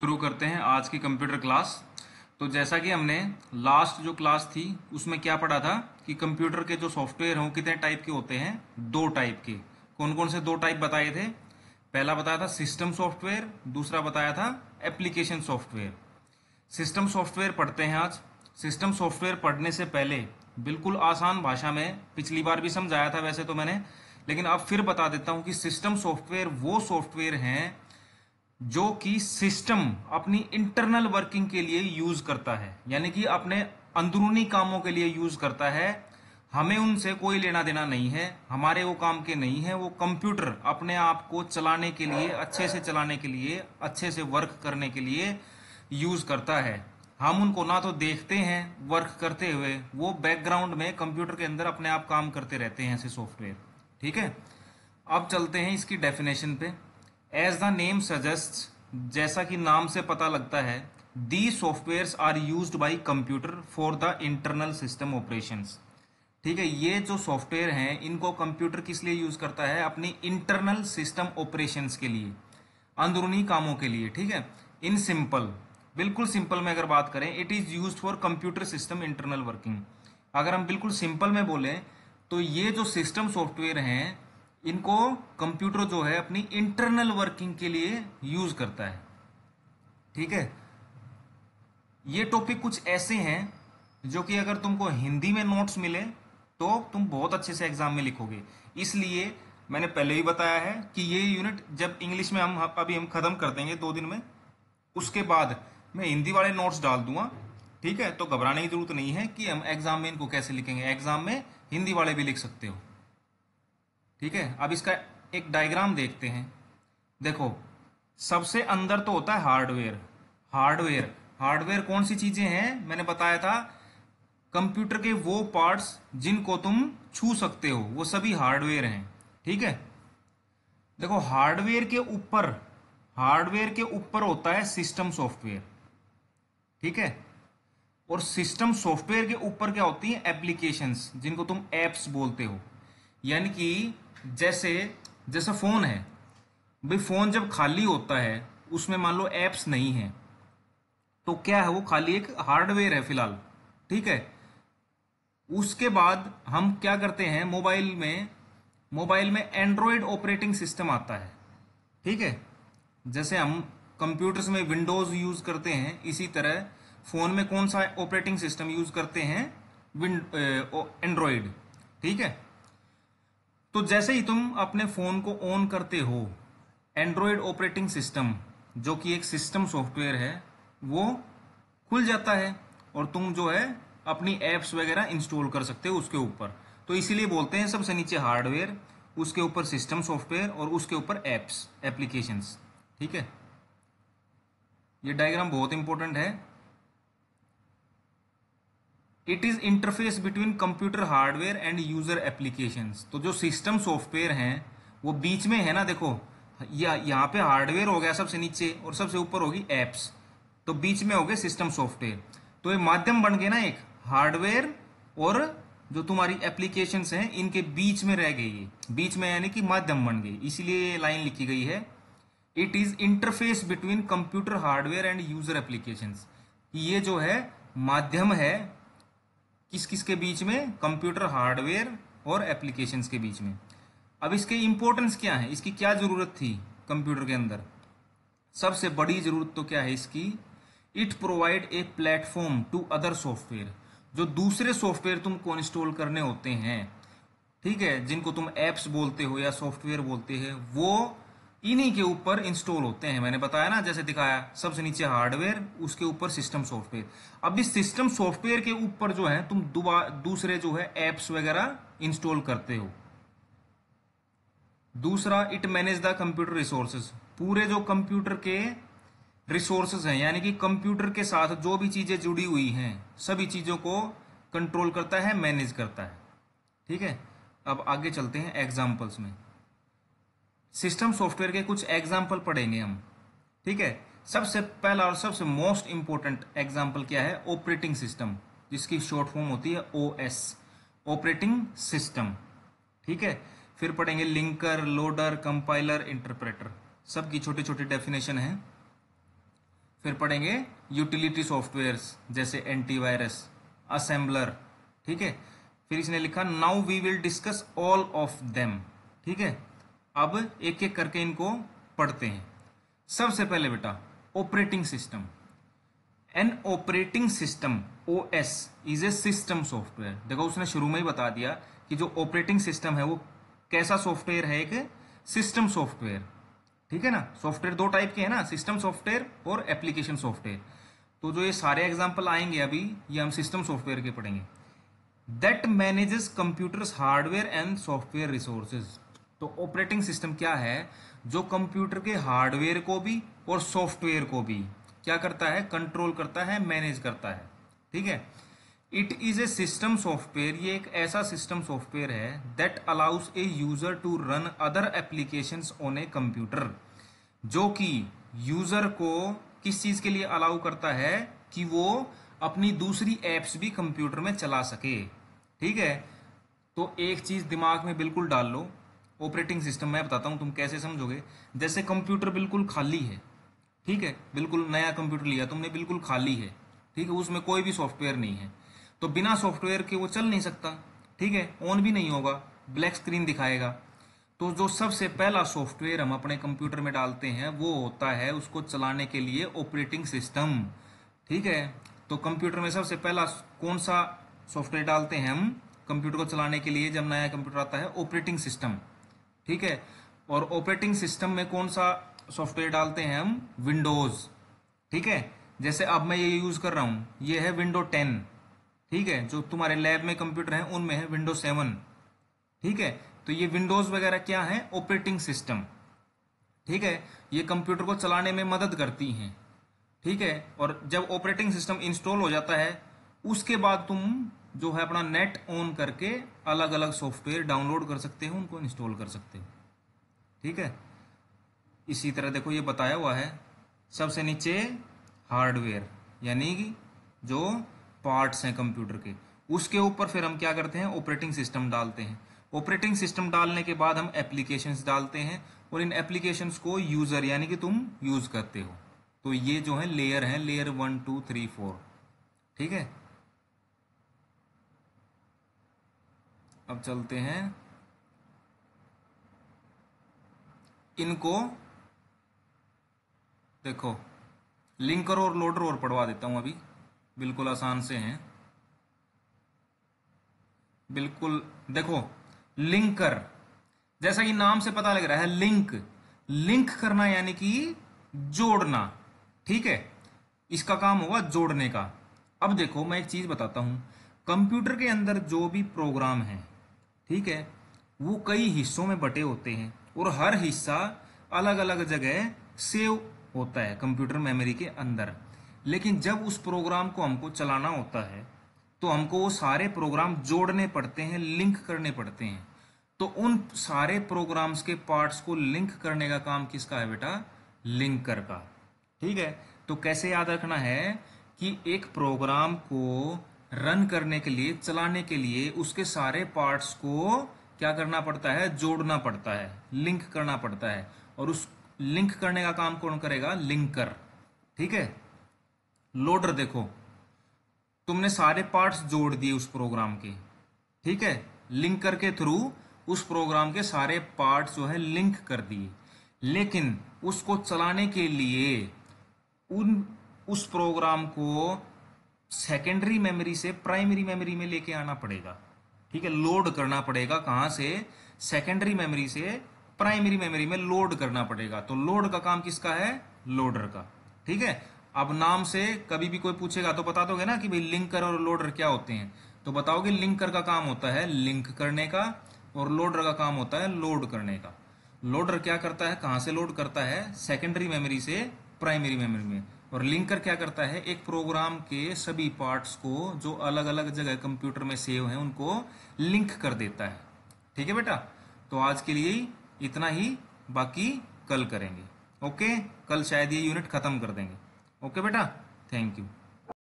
शुरू करते हैं आज की कंप्यूटर क्लास। तो जैसा कि हमने लास्ट जो क्लास थी उसमें क्या पढ़ा था कि कंप्यूटर के जो सॉफ्टवेयर हैं वो कितने टाइप के होते हैं। दो टाइप के। कौन कौन से दो टाइप बताए थे? पहला बताया था सिस्टम सॉफ्टवेयर, दूसरा बताया था एप्लीकेशन सॉफ्टवेयर। सिस्टम सॉफ्टवेयर पढ़ते हैं आज। सिस्टम सॉफ्टवेयर पढ़ने से पहले बिल्कुल आसान भाषा में पिछली बार भी समझाया था वैसे तो मैंने, लेकिन अब फिर बता देता हूं कि सिस्टम सॉफ्टवेयर वो सॉफ्टवेयर हैं जो कि सिस्टम अपनी इंटरनल वर्किंग के लिए यूज करता है, यानी कि अपने अंदरूनी कामों के लिए यूज करता है। हमें उनसे कोई लेना देना नहीं है, हमारे वो काम के नहीं है। वो कंप्यूटर अपने आप को चलाने के लिए, अच्छे से चलाने के लिए, अच्छे से वर्क करने के लिए यूज करता है। हम उनको ना तो देखते हैं वर्क करते हुए, वो बैकग्राउंड में कंप्यूटर के अंदर अपने आप काम करते रहते हैं ऐसे सॉफ्टवेयर। ठीक है, अब चलते हैं इसकी डेफिनेशन पे। एज द नेम सजेस्ट, जैसा कि नाम से पता लगता है, the softwares are used by computer for the internal system operations. ठीक है, ये जो सॉफ्टवेयर हैं इनको कंप्यूटर किस लिए यूज करता है? अपनी इंटरनल सिस्टम ऑपरेशंस के लिए, अंदरूनी कामों के लिए। ठीक है, इन सिंपल, बिल्कुल सिंपल में अगर बात करें, it is use for computer system internal working. अगर हम बिल्कुल सिंपल में बोले तो ये जो सिस्टम सॉफ्टवेयर हैं इनको कंप्यूटर जो है अपनी इंटरनल वर्किंग के लिए यूज करता है। ठीक है, ये टॉपिक कुछ ऐसे हैं जो कि अगर तुमको हिंदी में नोट्स मिले तो तुम बहुत अच्छे से एग्जाम में लिखोगे। इसलिए मैंने पहले ही बताया है कि ये यूनिट जब इंग्लिश में हम खत्म कर देंगे 2 दिन में, उसके बाद मैं हिंदी वाले नोट्स डाल दूंगा। ठीक है, तो घबराने की जरूरत नहीं है कि हम एग्जाम में इनको कैसे लिखेंगे। एग्जाम में हिंदी वाले भी लिख सकते हो। ठीक है, अब इसका एक डायग्राम देखते हैं। देखो, सबसे अंदर तो होता है हार्डवेयर। हार्डवेयर हार्डवेयर कौन सी चीजें हैं? मैंने बताया था कंप्यूटर के वो पार्ट्स जिनको तुम छू सकते हो वो सभी हार्डवेयर हैं। ठीक है, देखो हार्डवेयर के ऊपर होता है सिस्टम सॉफ्टवेयर। ठीक है, और सिस्टम सॉफ्टवेयर के ऊपर क्या होती है? एप्लीकेशंस, जिनको तुम एप्स बोलते हो। यानी कि जैसे जैसा फोन है भाई, फोन जब खाली होता है उसमें मान लो एप्स नहीं है तो क्या है? वो खाली एक हार्डवेयर है फिलहाल। ठीक है, उसके बाद हम क्या करते हैं? मोबाइल में एंड्रॉयड ऑपरेटिंग सिस्टम आता है। ठीक है, जैसे हम कंप्यूटर्स में विंडोज यूज करते हैं, इसी तरह फोन में कौन सा ऑपरेटिंग सिस्टम यूज करते हैं? एंड्रॉयड। ठीक है, तो जैसे ही तुम अपने फोन को ऑन करते हो, एंड्रॉयड ऑपरेटिंग सिस्टम जो कि एक सिस्टम सॉफ्टवेयर है वो खुल जाता है और तुम जो है अपनी एप्स वगैरह इंस्टॉल कर सकते हो उसके ऊपर। तो इसीलिए बोलते हैं सबसे नीचे हार्डवेयर, उसके ऊपर सिस्टम सॉफ्टवेयर और उसके ऊपर एप्स, एप्लीकेशंस। ठीक है, ये डायग्राम बहुत इंपॉर्टेंट है। It is interface between computer hardware and user applications. तो जो सिस्टम सॉफ्टवेयर हैं वो बीच में है ना, देखो यहाँ पे हार्डवेयर हो गया सबसे नीचे और सबसे ऊपर होगी एप्स, तो बीच में हो गए सिस्टम सॉफ्टवेयर। तो ये माध्यम बन गए ना एक, हार्डवेयर और जो तुम्हारी एप्लीकेशंस हैं इनके बीच में रह गई, ये बीच में यानी कि माध्यम बन गई, इसीलिए ये लाइन लिखी गई है। It is interface between computer hardware and user applications. ये जो है माध्यम है किस किस के बीच में? कंप्यूटर हार्डवेयर और एप्लीकेशंस के बीच में। अब इसके इंपॉर्टेंस क्या है, इसकी क्या जरूरत थी कंप्यूटर के अंदर? सबसे बड़ी जरूरत तो क्या है इसकी? It provide a platform to other software. जो दूसरे सॉफ्टवेयर तुमको इंस्टॉल करने होते हैं, ठीक है, जिनको तुम एप्स बोलते हो या सॉफ्टवेयर बोलते हैं, वो इन्हीं के ऊपर इंस्टॉल होते हैं। मैंने बताया ना, जैसे दिखाया, सबसे नीचे हार्डवेयर, उसके ऊपर सिस्टम सॉफ्टवेयर। अब इस सिस्टम सॉफ्टवेयर के ऊपर जो है तुम दूसरे जो है एप्स वगैरह इंस्टॉल करते हो। दूसरा, it manage the computer resources. पूरे जो कंप्यूटर के रिसोर्सेज हैं, यानी कि कंप्यूटर के साथ जो भी चीजें जुड़ी हुई हैं सभी चीजों को कंट्रोल करता है, मैनेज करता है। ठीक है, अब आगे चलते हैं एग्जाम्पल्स में। सिस्टम सॉफ्टवेयर के कुछ एग्जाम्पल पढ़ेंगे हम। ठीक है, सबसे पहला और सबसे मोस्ट इंपॉर्टेंट एग्जाम्पल क्या है? ऑपरेटिंग सिस्टम, जिसकी शॉर्ट फॉर्म होती है ओएस, ऑपरेटिंग सिस्टम। ठीक है, फिर पढ़ेंगे लिंकर, लोडर, कंपाइलर, इंटरप्रेटर, सबकी छोटी छोटी डेफिनेशन है। फिर पढ़ेंगे यूटिलिटी सॉफ्टवेयर्स जैसे एंटीवायरस, असेंबलर, ठीक है। फिर इसने लिखा now we will discuss all of them, ठीक है। अब एक एक करके इनको पढ़ते हैं। सबसे पहले बेटा operating system. An operating system OS is a system software. देखो उसने शुरू में ही बता दिया कि जो ऑपरेटिंग सिस्टम है वो कैसा सॉफ्टवेयर है, एक सिस्टम सॉफ्टवेयर, ठीक है ना। सॉफ्टवेयर दो टाइप के हैं ना, सिस्टम सॉफ्टवेयर और एप्लीकेशन सॉफ्टवेयर। तो जो ये सारे एग्जांपल आएंगे अभी, ये हम सिस्टम सॉफ्टवेयर के पढ़ेंगे। That manages computers hardware and software resources. तो ऑपरेटिंग सिस्टम क्या है, जो कंप्यूटर के हार्डवेयर को भी और सॉफ्टवेयर को भी क्या करता है, कंट्रोल करता है, मैनेज करता है, ठीक है। It is a system software, ये एक ऐसा सिस्टम सॉफ्टवेयर है that allows a user to run other applications on a computer, जो कि यूजर को किस चीज के लिए अलाउ करता है कि वो अपनी दूसरी एप्स भी कंप्यूटर में चला सके, ठीक है। तो एक चीज दिमाग में बिल्कुल डाल लो, ऑपरेटिंग सिस्टम मैं बताता हूं तुम कैसे समझोगे। जैसे कंप्यूटर बिल्कुल खाली है, ठीक है, बिल्कुल नया कंप्यूटर लिया तुमने, बिल्कुल खाली है, ठीक है, उसमें कोई भी सॉफ्टवेयर नहीं है, तो बिना सॉफ्टवेयर के वो चल नहीं सकता, ठीक है, ऑन भी नहीं होगा, ब्लैक स्क्रीन दिखाएगा। तो जो सबसे पहला सॉफ्टवेयर हम अपने कंप्यूटर में डालते हैं वो होता है उसको चलाने के लिए ऑपरेटिंग सिस्टम, ठीक है। तो कंप्यूटर में सबसे पहला कौन सा सॉफ्टवेयर डालते हैं हम कंप्यूटर को चलाने के लिए, जब नया कंप्यूटर आता है, ऑपरेटिंग सिस्टम, ठीक है। और ऑपरेटिंग सिस्टम में कौन सा सॉफ्टवेयर डालते हैं हम, विंडोज, ठीक है। जैसे अब मैं ये यूज कर रहा हूं, ये है विंडो 10, ठीक है। जो तुम्हारे लैब में कंप्यूटर है उनमें है विंडो 7, ठीक है। तो ये विंडोज वगैरह क्या है, ऑपरेटिंग सिस्टम, ठीक है। ये कंप्यूटर को चलाने में मदद करती हैं, ठीक है। और जब ऑपरेटिंग सिस्टम इंस्टॉल हो जाता है उसके बाद तुम जो है अपना नेट ऑन करके अलग अलग सॉफ्टवेयर डाउनलोड कर सकते हो, उनको इंस्टॉल कर सकते हो, ठीक है। इसी तरह देखो ये बताया हुआ है, सबसे नीचे हार्डवेयर यानी कि जो पार्ट्स हैं कंप्यूटर के, उसके ऊपर फिर हम क्या करते हैं, ऑपरेटिंग सिस्टम डालते हैं। ऑपरेटिंग सिस्टम डालने के बाद हम एप्लीकेशंस डालते हैं और इन एप्लीकेशंस को यूजर यानी कि तुम यूज करते हो। तो ये जो है लेयर है, लेयर 1 2 3 4, ठीक है। अब चलते हैं इनको, देखो लिंकर और लोडर और पढ़वा देता हूं अभी, बिल्कुल आसान से हैं, बिल्कुल। देखो लिंकर, जैसा कि नाम से पता लग रहा है, लिंक, लिंक करना यानी कि जोड़ना, ठीक है। इसका काम होगा जोड़ने का। अब देखो मैं एक चीज बताता हूं, कंप्यूटर के अंदर जो भी प्रोग्राम है, ठीक है, वो कई हिस्सों में बटे होते हैं और हर हिस्सा अलग अलग जगह सेव होता है कंप्यूटर मेमोरी के अंदर। लेकिन जब उस प्रोग्राम को हमको चलाना होता है तो हमको वो सारे प्रोग्राम जोड़ने पड़ते हैं, लिंक करने पड़ते हैं। तो उन सारे प्रोग्राम्स के पार्ट्स को लिंक करने का काम किसका है बेटा, लिंकर का, ठीक है। तो कैसे याद रखना है कि एक प्रोग्राम को रन करने के लिए, चलाने के लिए उसके सारे पार्ट्स को क्या करना पड़ता है, जोड़ना पड़ता है, लिंक करना पड़ता है। और उस लिंक करने का काम कौन करेगा, लिंकर, ठीक है। लोडर, देखो तुमने सारे पार्ट्स जोड़ दिए उस प्रोग्राम के, ठीक है, लिंकर के थ्रू उस प्रोग्राम के सारे पार्ट्स जो है लिंक कर दिए। लेकिन उसको चलाने के लिए उस प्रोग्राम को सेकेंडरी मेमोरी से प्राइमरी मेमोरी में लेके आना पड़ेगा, ठीक है, लोड करना पड़ेगा। कहां से, सेकेंडरी मेमोरी से प्राइमरी मेमोरी में लोड करना पड़ेगा। तो लोड का काम किसका है, लोडर का, ठीक है। अब नाम से कभी भी कोई पूछेगा तो बता दोगे ना कि भाई लिंकर और लोडर क्या होते हैं, तो बताओगे लिंकर का काम होता है लिंक करने का और लोडर का काम होता है लोड करने का। लोडर क्या करता है, कहां से लोड करता है, सेकेंडरी मेमोरी से प्राइमरी मेमोरी में। और लिंकर क्या करता है, एक प्रोग्राम के सभी पार्ट्स को जो अलग अलग जगह कंप्यूटर में सेव हैं उनको लिंक कर देता है, ठीक है बेटा। तो आज के लिए इतना ही, बाकी कल करेंगे, ओके। कल शायद ये यूनिट खत्म कर देंगे, ओके बेटा, थैंक यू।